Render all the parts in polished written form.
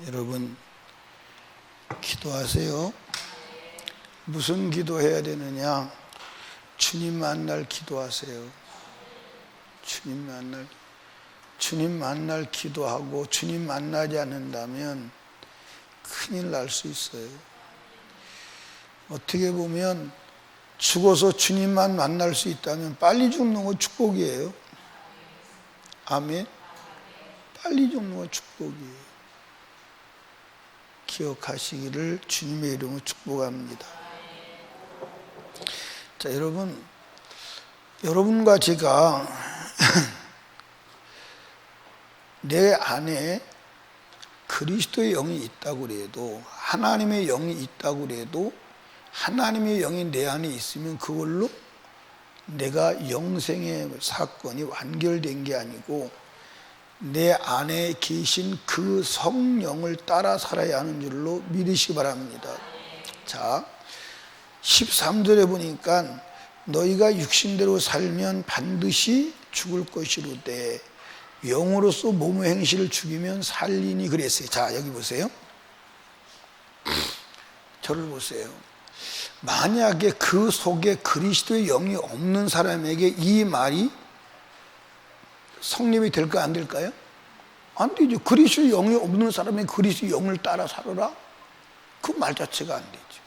여러분 기도하세요. 무슨 기도해야 되느냐? 주님 만날 기도하세요. 주님 만날 기도하고 주님 만나지 않는다면 큰일 날 수 있어요. 어떻게 보면 죽어서 주님만 만날 수 있다면 빨리 죽는 건 축복이에요. 아멘. 빨리 죽는 건 축복이에요. 기억하시기를 주님의 이름으로 축복합니다. 자, 여러분과 제가 내 안에 그리스도의 영이 있다고 해도, 하나님의 영이 있다고 해도, 하나님의 영이 내 안에 있으면 그걸로 내가 영생의 사건이 완결된 게 아니고 내 안에 계신 그 성령을 따라 살아야 하는 줄로 믿으시기 바랍니다. 자, 13절에 보니까 너희가 육신대로 살면 반드시 죽을 것이로되 영으로서 몸의 행실을 죽이면 살리니 그랬어요. 자, 여기 보세요. 저를 보세요. 만약에 그 속에 그리스도의 영이 없는 사람에게 이 말이 성립이 될까 안 될까요? 안 되죠. 그리스도의 영이 없는 사람이 그리스도의 영을 따라 살아라? 그 말 자체가 안 되죠.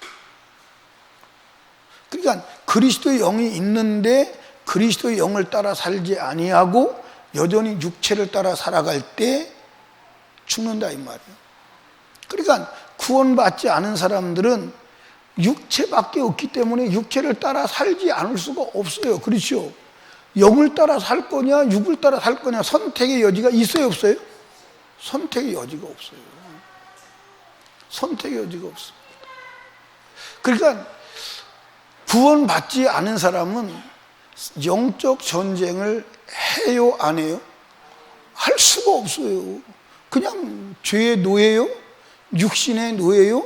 그러니까 그리스도의 영이 있는데 그리스도의 영을 따라 살지 아니하고 여전히 육체를 따라 살아갈 때 죽는다 이 말이에요. 그러니까 구원받지 않은 사람들은 육체밖에 없기 때문에 육체를 따라 살지 않을 수가 없어요. 그렇죠? 영을 따라 살 거냐 육을 따라 살 거냐 선택의 여지가 있어요 없어요? 선택의 여지가 없어요. 선택의 여지가 없어요. 그러니까 구원받지 않은 사람은 영적 전쟁을 해요 안 해요? 할 수가 없어요. 그냥 죄의 노예요? 육신의 노예요?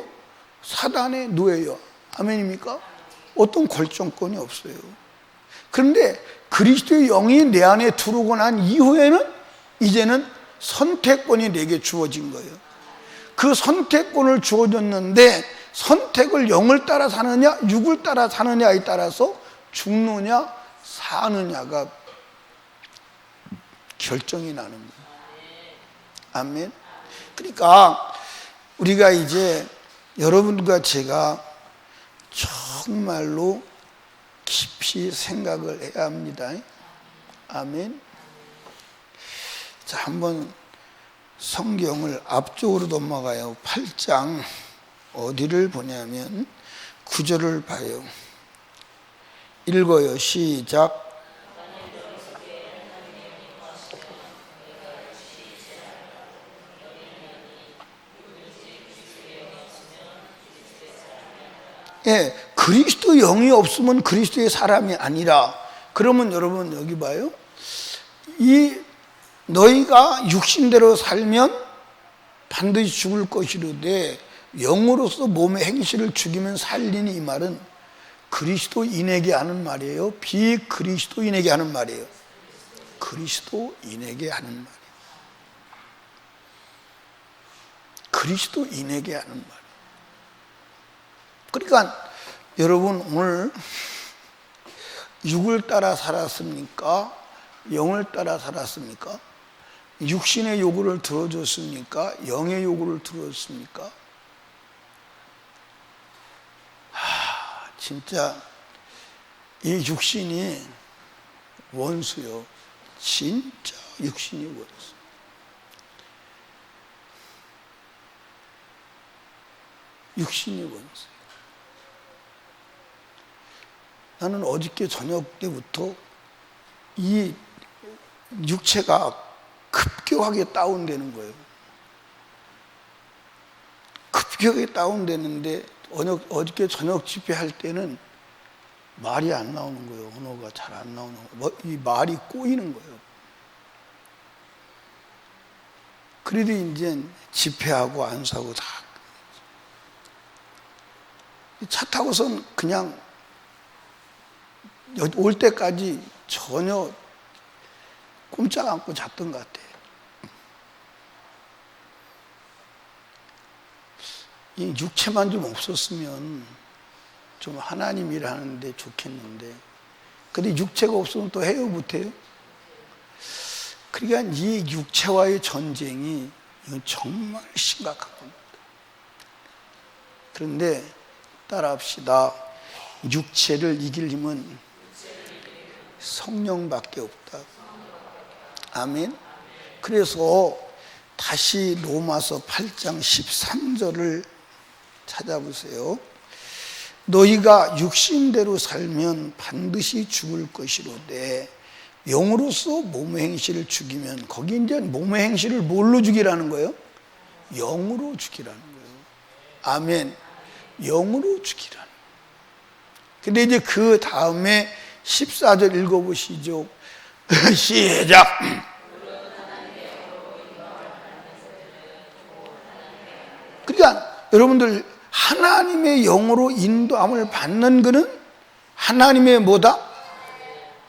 사단의 노예요. 아멘입니까? 어떤 결정권이 없어요. 그런데 그리스도의 영이 내 안에 들어오고 난 이후에는 이제는 선택권이 내게 주어진 거예요. 그 선택권을 주어졌는데 선택을 영을 따라 사느냐 육을 따라 사느냐에 따라서 죽느냐 사느냐가 결정이 나는 거예요. 아멘. 그러니까 우리가 이제 여러분과 제가 정말로 깊이 생각을 해야 합니다. 아멘. 자, 한번 성경을 앞쪽으로 넘어가요. 8장 어디를 보냐면 9절을 봐요. 읽어요. 시작. 예, 그리스도 영이 없으면 그리스도의 사람이 아니라, 그러면 여러분 여기 봐요. 이 너희가 육신대로 살면 반드시 죽을 것이로되 영으로서 몸의 행실을 죽이면 살리니, 이 말은 그리스도인에게 하는 말이에요? 비그리스도인에게 하는 말이에요? 그리스도인에게 하는 말이에요. 그리스도인에게 하는 말이에요. 그러니까 여러분 오늘 육을 따라 살았습니까? 영을 따라 살았습니까? 육신의 요구를 들어줬습니까? 영의 요구를 들어줬습니까? 진짜 이 육신이 원수요. 진짜 육신이 원수. 육신이 원수. 나는 어저께 저녁 때부터 이 육체가 급격하게 다운되는 거예요. 급격하게 다운되는데 어저께 저녁 집회할 때는 말이 안 나오는 거예요. 언어가 잘 안 나오는 거예요. 이 말이 꼬이는 거예요. 그래도 이제 집회하고 안수하고 다 차 타고선 그냥 올 때까지 전혀 꼼짝 않고 잤던 것 같아요. 이 육체만 좀 없었으면 좀 하나님 일하는데 좋겠는데, 근데 육체가 없으면 또 해요, 못해요? 그러니까 이 육체와의 전쟁이 이건 정말 심각한 겁니다. 그런데 따라합시다. 육체를 이길 힘은 성령밖에 없다. 아멘. 그래서 다시 로마서 8장 13절을 찾아보세요. 너희가 육신대로 살면 반드시 죽을 것이로되 영으로서 몸의 행실을 죽이면, 거기 이제 몸의 행실을 뭘로 죽이라는 거예요? 영으로 죽이라는 거예요. 아멘. 영으로 죽이라는 거예요. 근데 이제 그 다음에 14절 읽어보시죠. 시작. 그러니까 여러분들, 하나님의 영으로 인도함을 받는 것은 하나님의 뭐다?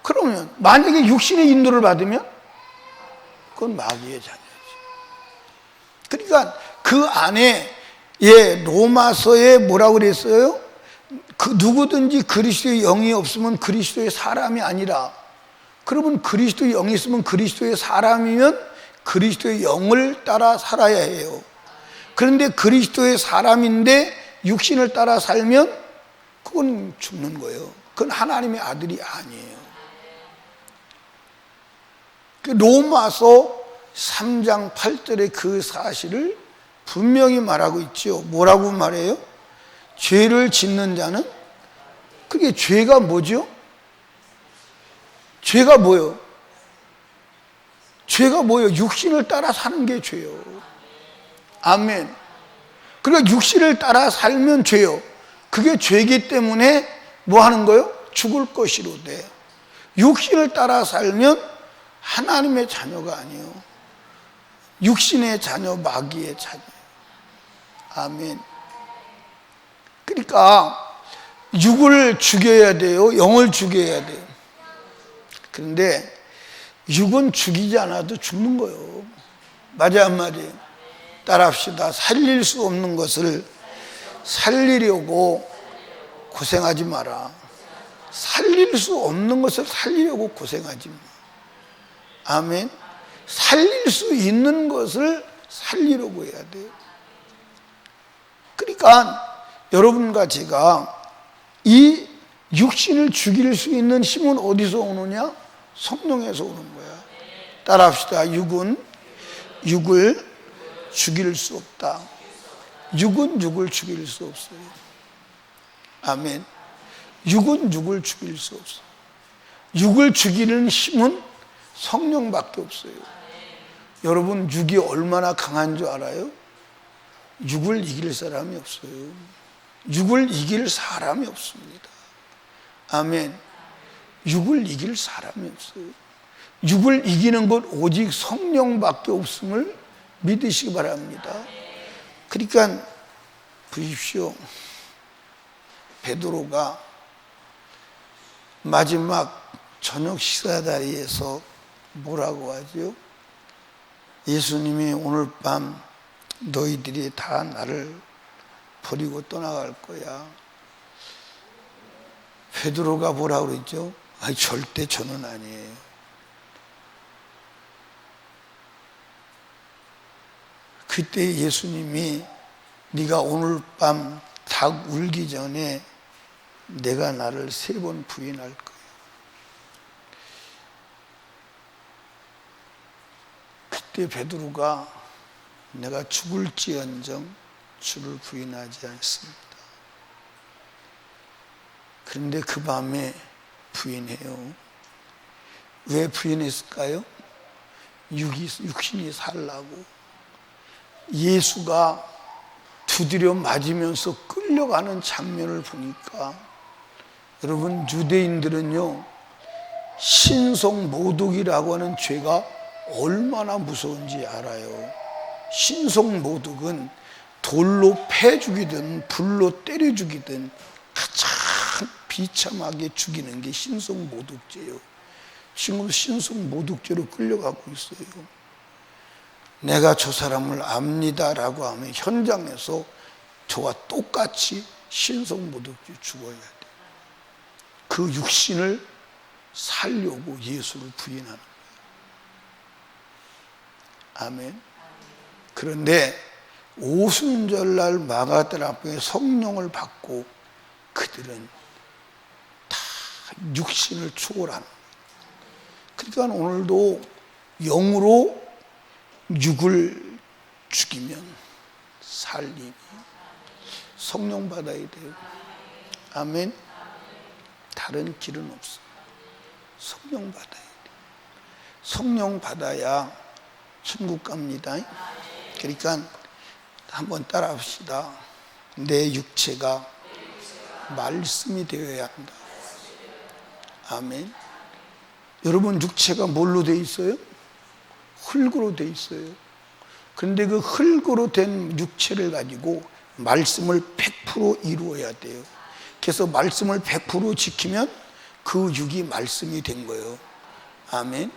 그러면 만약에 육신의 인도를 받으면 그건 마귀의 자녀지. 그러니까 그 안에 로마서에 뭐라고 그랬어요? 그 누구든지 그리스도의 영이 없으면 그리스도의 사람이 아니라, 그러면 그리스도의 영이 있으면 그리스도의 사람이면 그리스도의 영을 따라 살아야 해요. 그런데 그리스도의 사람인데 육신을 따라 살면 그건 죽는 거예요. 그건 하나님의 아들이 아니에요. 로마서 3장 8절의 그 사실을 분명히 말하고 있죠. 뭐라고 말해요? 죄를 짓는 자는, 그게 죄가 뭐죠? 죄가 뭐예요? 죄가 뭐예요? 육신을 따라 사는 게 죄요. 아멘. 그러니까 육신을 따라 살면 죄요. 그게 죄이기 때문에 뭐 하는 거예요? 죽을 것이로되. 육신을 따라 살면 하나님의 자녀가 아니에요. 육신의 자녀, 마귀의 자녀. 아멘. 그러니까 육을 죽여야 돼요? 영을 죽여야 돼요? 그런데 육은 죽이지 않아도 죽는 거예요. 맞아요, 안 맞아요? 따라합시다. 살릴 수 없는 것을 살리려고 고생하지 마라. 살릴 수 없는 것을 살리려고 고생하지 마. 아멘. 살릴 수 있는 것을 살리려고 해야 돼요. 그러니까 여러분과 제가 이 육신을 죽일 수 있는 힘은 어디서 오느냐? 성령에서 오는 거야. 따라합시다. 육은 육을 죽일 수 없다. 육은 육을 죽일 수 없어요. 아멘. 육은 육을 죽일 수 없어요. 육을 죽이는 힘은 성령밖에 없어요. 여러분, 육이 얼마나 강한 줄 알아요? 육을 이길 사람이 없어요. 육을 이길 사람이 없습니다. 아멘. 육을 이길 사람이 없어요. 육을 이기는 것 오직 성령밖에 없음을 믿으시기 바랍니다. 그러니까 보십시오. 베드로가 마지막 저녁 식사 자리에서 뭐라고 하죠? 예수님이 오늘 밤 너희들이 다 나를 버리고 떠나갈 거야. 베드로가 뭐라고 그랬죠? 아니, 절대 저는 아니에요. 그때 예수님이 네가 오늘 밤 닭 울기 전에 내가 나를 3번 부인할 거야. 그때 베드로가 내가 죽을지언정 주를 부인하지 않습니다. 그런데 그 밤에 부인해요. 왜 부인했을까요? 육신이 살라고. 예수가 두드려 맞으면서 끌려가는 장면을 보니까, 여러분, 유대인들은요 신성모독이라고 하는 죄가 얼마나 무서운지 알아요. 신성모독은 돌로 패 죽이든 불로 때려 죽이든 가장 비참하게 죽이는 게 신성모독죄예요. 지금 신성모독죄로 끌려가고 있어요. 내가 저 사람을 압니다라고 하면 현장에서 저와 똑같이 신성모독죄 죽어야 돼. 그 육신을 살려고 예수를 부인하는 거예요. 아멘. 그런데 오순절날 마가다락방에 성령을 받고 그들은 다 육신을 초월하는 거예요. 그러니까 오늘도 영으로 육을 죽이면 살림이 성령 받아야 돼요. 아멘. 다른 길은 없어. 성령 받아야 돼. 성령 받아야 천국 갑니다. 그러니까 한번 따라 합시다. 내 육체가 말씀이 되어야 한다. 아멘. 여러분 육체가 뭘로 돼 있어요? 흙으로 돼 있어요. 그런데 그 흙으로 된 육체를 가지고 말씀을 100% 이루어야 돼요. 그래서 말씀을 100% 지키면 그 육이 말씀이 된 거예요. 아멘.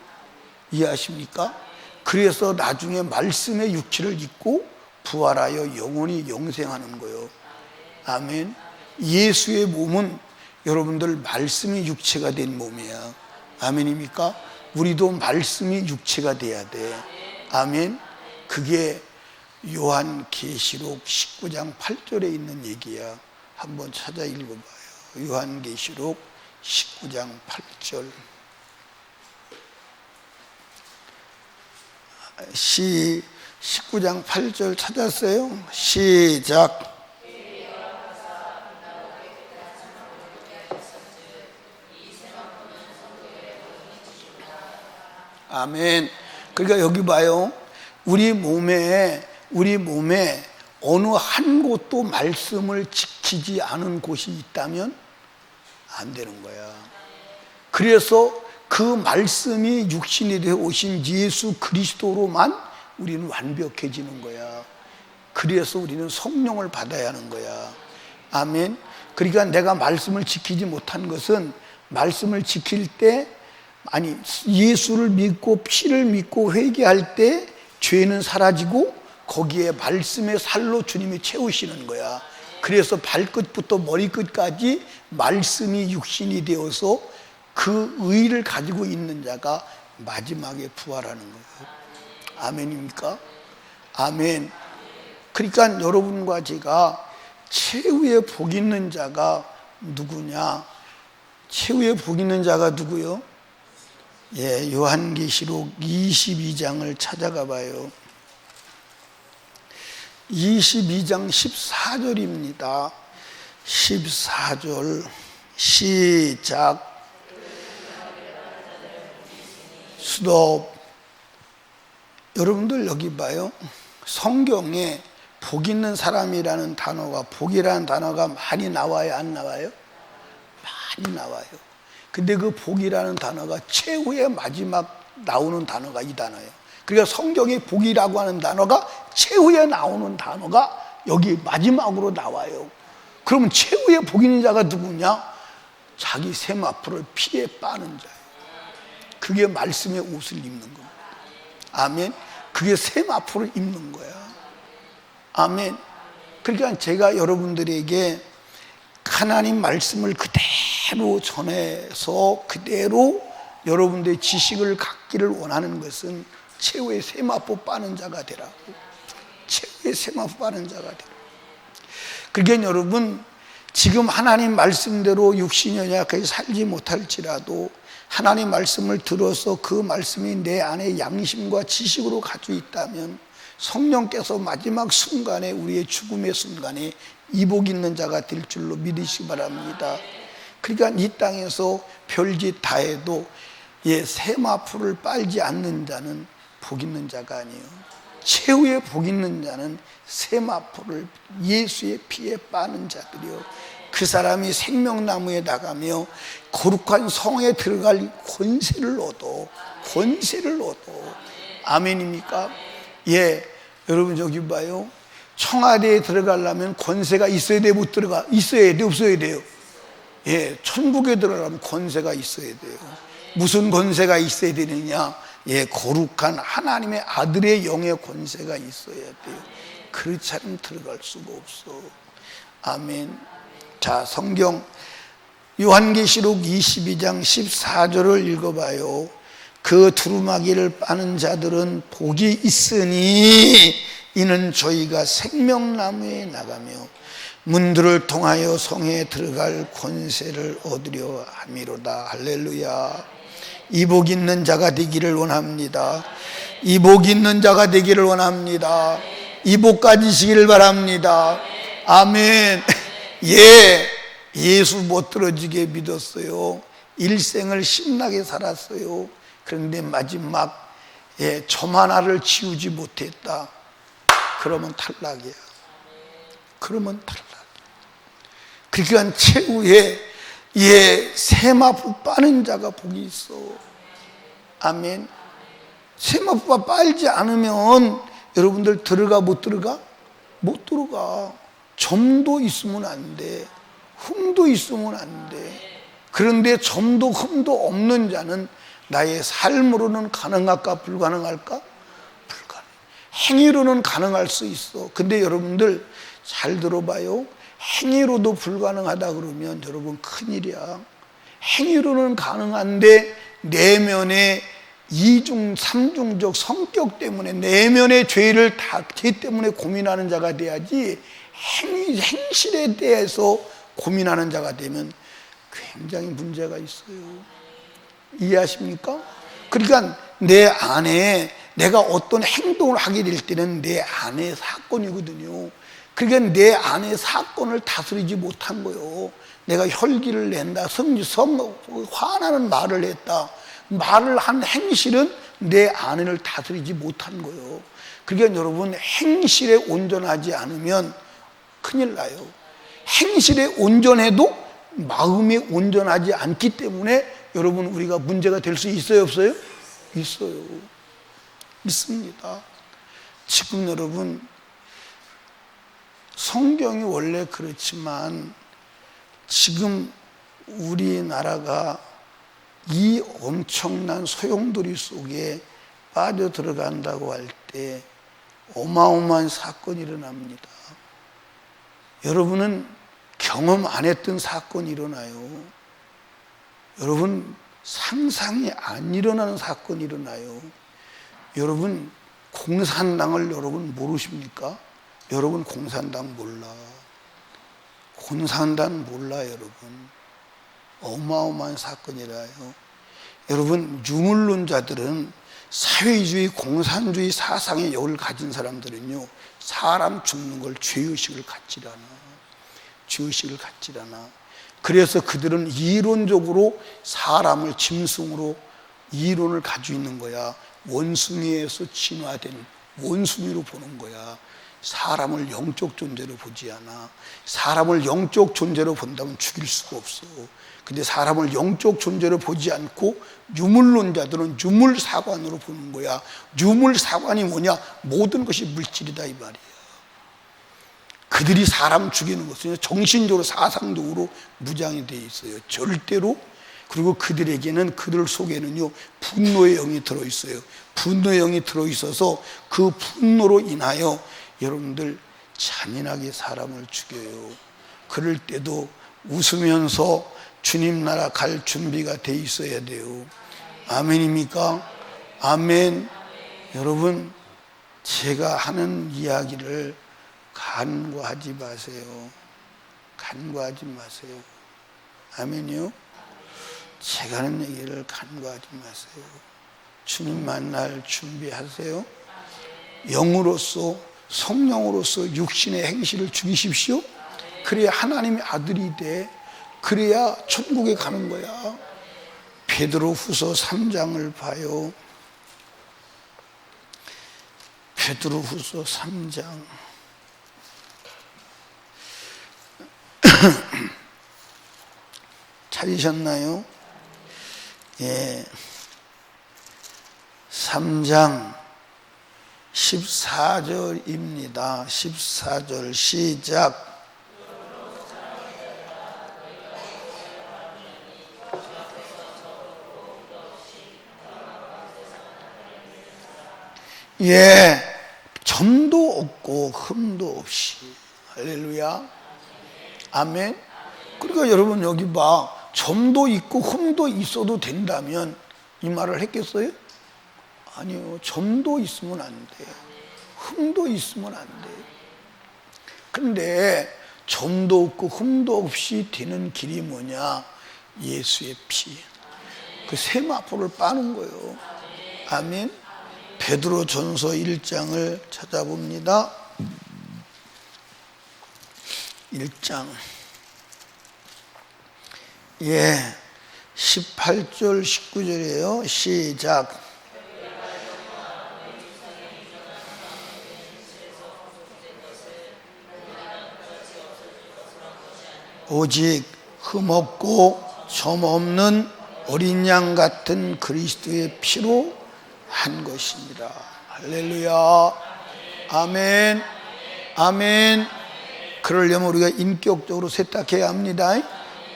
이해하십니까? 그래서 나중에 말씀의 육체를 입고 부활하여 영원히 영생하는 거예요. 아멘. 예수의 몸은 여러분들 말씀이 육체가 된 몸이야. 아멘입니까? 우리도 말씀이 육체가 돼야 돼. 아멘. 그게 요한계시록 19장 8절에 있는 얘기야. 한번 찾아 읽어봐요. 요한계시록 19장 8절. 19장 8절 찾았어요? 시작. 아멘. 그러니까 여기 봐요. 우리 몸에 어느 한 곳도 말씀을 지키지 않은 곳이 있다면 안 되는 거야. 그래서 그 말씀이 육신이 되어 오신 예수 그리스도로만 우리는 완벽해지는 거야. 그래서 우리는 성령을 받아야 하는 거야. 아멘. 그러니까 내가 말씀을 지키지 못한 것은 말씀을 지킬 때, 아니 예수를 믿고 피를 믿고 회개할 때 죄는 사라지고 거기에 말씀의 살로 주님이 채우시는 거야. 그래서 발끝부터 머리끝까지 말씀이 육신이 되어서 그 의를 가지고 있는 자가 마지막에 부활하는 거예요. 아멘입니까? 아멘. 그러니까 여러분과 제가 최후의 복 있는 자가 누구냐? 최후의 복 있는 자가 누구요? 예, 요한계시록 22장을 찾아가 봐요. 22장 14절입니다. 14절 시작. 스톱. 여러분들 여기 봐요. 성경에 복 있는 사람이라는 단어가, 복이라는 단어가 많이 나와요, 안 나와요? 많이 나와요. 근데 그 복이라는 단어가 최후의 마지막 나오는 단어가 이 단어예요. 그러니까 성경에 복이라고 하는 단어가 최후에 나오는 단어가 여기 마지막으로 나와요. 그러면 최후의 복 있는 자가 누구냐? 자기 세마포를 피에 빠는 자예요. 그게 말씀의 옷을 입는 겁니다. 아멘. 그게 세마포를 입는 거야. 아멘. 그러니까 제가 여러분들에게 하나님 말씀을 그대로 전해서 그대로 여러분들의 지식을 갖기를 원하는 것은 최후의 세마포 빠는 자가 되라고. 최후의 세마포 빠는 자가 되라고. 그러니까 여러분, 지금 하나님 말씀대로 육신이 연약하게 살지 못할지라도 하나님 말씀을 들어서 그 말씀이 내 안에 양심과 지식으로 가지고 있다면 성령께서 마지막 순간에, 우리의 죽음의 순간에 이복 있는 자가 될 줄로 믿으시기 바랍니다. 그러니까 이 땅에서 별짓 다 해도 세마포를 빨지 않는 자는 복 있는 자가 아니에요. 최후의 복 있는 자는 세마포를 예수의 피에 빠는 자들이요, 그 사람이 생명나무에 나가며 거룩한 성에 들어갈 권세를 얻어. 아멘입니까? 예, 여러분 저기 봐요. 청와대에 들어가려면 권세가 있어야 돼, 못 들어가? 있어야 돼, 없어야 돼요? 예, 천국에 들어가려면 권세가 있어야 돼요. 무슨 권세가 있어야 되느냐? 예, 거룩한 하나님의 아들의 영의 권세가 있어야 돼요. 그렇지 않으면 들어갈 수가 없어. 아멘. 자, 성경 요한계시록 22장 14절을 읽어봐요. 그 두루마기를 빠는 자들은 복이 있으니 이는 저희가 생명나무에 나가며 문들을 통하여 성에 들어갈 권세를 얻으려 함이로다. 할렐루야. 이 복 있는 자가 되기를 원합니다. 이 복 있는 자가 되기를 원합니다. 이 복 가지시기를 바랍니다. 아멘. 예수 못 들어지게 믿었어요. 일생을 신나게 살았어요. 그런데 마지막 점 하나를 지우지 못했다. 그러면 탈락이야. 그러면 탈락. 그러니까 최후에 세마포 빠는 자가 복이 있어. 아멘. 세마포가 빨지 않으면 여러분들 들어가 못 들어가? 못 들어가. 점도 있으면 안 돼. 흠도 있으면 안 돼. 그런데 점도 흠도 없는 자는 나의 삶으로는 가능할까 불가능할까? 불가능. 행위로는 가능할 수 있어. 근데 여러분들 잘 들어봐요. 행위로도 불가능하다 그러면 여러분 큰일이야. 행위로는 가능한데 내면의 이중 삼중적 성격 때문에 내면의 죄를 죄 때문에 고민하는 자가 돼야지, 행실에 대해서 고민하는 자가 되면 굉장히 문제가 있어요. 이해하십니까? 그러니까 내 안에 내가 어떤 행동을 하게 될 때는 내 안의 사건이거든요. 그러니까 내 안의 사건을 다스리지 못한 거예요. 내가 혈기를 낸다, 화나는 말을 했다, 말을 한 행실은 내 안을 다스리지 못한 거예요. 그러니까 여러분 행실에 온전하지 않으면 큰일 나요. 행실에 온전해도 마음이 온전하지 않기 때문에 여러분 우리가 문제가 될 수 있어요, 없어요? 있어요. 있습니다. 지금 여러분 성경이 원래 그렇지만 지금 우리나라가 이 엄청난 소용돌이 속에 빠져 들어간다고 할 때 어마어마한 사건이 일어납니다. 여러분은 경험 안 했던 사건이 일어나요. 여러분 상상이 안 일어나는 사건이 일어나요. 여러분 공산당을 여러분 모르십니까? 여러분 공산당 몰라. 공산당 몰라 여러분. 어마어마한 사건이라요. 여러분 유물론자들은 사회주의 공산주의 사상의 역을 가진 사람들은요, 사람 죽는 걸 죄의식을 갖질 않아. 죄의식을 갖질 않아. 그래서 그들은 이론적으로 사람을 짐승으로 이론을 가지고 있는 거야. 원숭이에서 진화된 원숭이로 보는 거야. 사람을 영적 존재로 보지 않아. 사람을 영적 존재로 본다면 죽일 수가 없어. 근데 사람을 영적 존재로 보지 않고 유물론자들은 유물사관으로 보는 거야. 유물사관이 뭐냐? 모든 것이 물질이다 이 말이야. 그들이 사람 죽이는 것은 정신적으로 사상적으로 무장이 돼 있어요. 절대로. 그리고 그들에게는, 그들 속에는요 분노의 영이 들어있어요. 분노의 영이 들어있어서 그 분노로 인하여 여러분들 잔인하게 사람을 죽여요. 그럴 때도 웃으면서 주님 나라 갈 준비가 돼 있어야 돼요. 아멘입니까? 아멘. 여러분 제가 하는 이야기를 간과하지 마세요. 간과하지 마세요. 아멘이요? 제가 하는 얘기를 간과하지 마세요. 주님 만날 준비하세요. 영으로서, 성령으로서 육신의 행실을 죽이십시오. 그래야 하나님의 아들이 돼. 그래야 천국에 가는 거야. 베드로후서 3장을 봐요. 베드로후서 3장. 찾으셨나요? 예. 3장 14절입니다. 14절 시작. 예, 점도 없고 흠도 없이. 할렐루야. 아멘. 그러니까 여러분 여기 봐. 점도 있고 흠도 있어도 된다면 이 말을 했겠어요? 아니요. 점도 있으면 안 돼. 흠도 있으면 안 돼. 근데 점도 없고 흠도 없이 되는 길이 뭐냐? 예수의 피. 그 세마포를 빠는 거예요. 아멘. 베드로 전서 1장을 찾아봅니다. 1장. 18절 19절이에요. 시작. 오직 흠없고 점 없는 어린 양 같은 그리스도의 피로 한 것입니다. 할렐루야. 아멘. 아멘. 그러려면 우리가 인격적으로 세탁해야 합니다.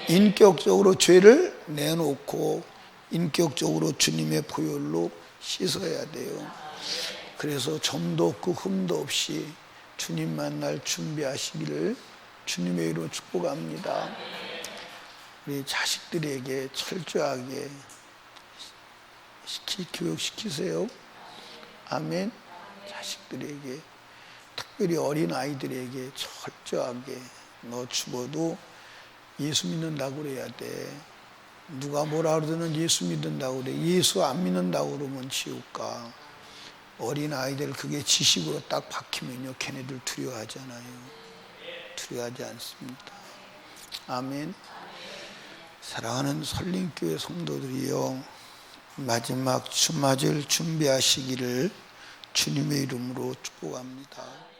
인격적으로 죄를 내놓고 인격적으로 주님의 보혈로 씻어야 돼요. 그래서 점도 없고 흠도 없이 주님 만날 준비하시기를 주님의 이름으로 축복합니다. 우리 자식들에게 철저하게 교육시키세요. 아멘. 자식들에게, 특별히 어린 아이들에게 철저하게 너 죽어도 예수 믿는다고 그래야 돼. 누가 뭐라 그러든 예수 믿는다고 그래. 예수 안 믿는다고 그러면 지옥가. 어린 아이들 그게 지식으로 딱 박히면요 걔네들 두려워하잖아요. 두려워하지 않습니다. 아멘. 사랑하는 설림교회 성도들이요, 마지막 주맞을 준비하시기를 주님의 이름으로 축복합니다.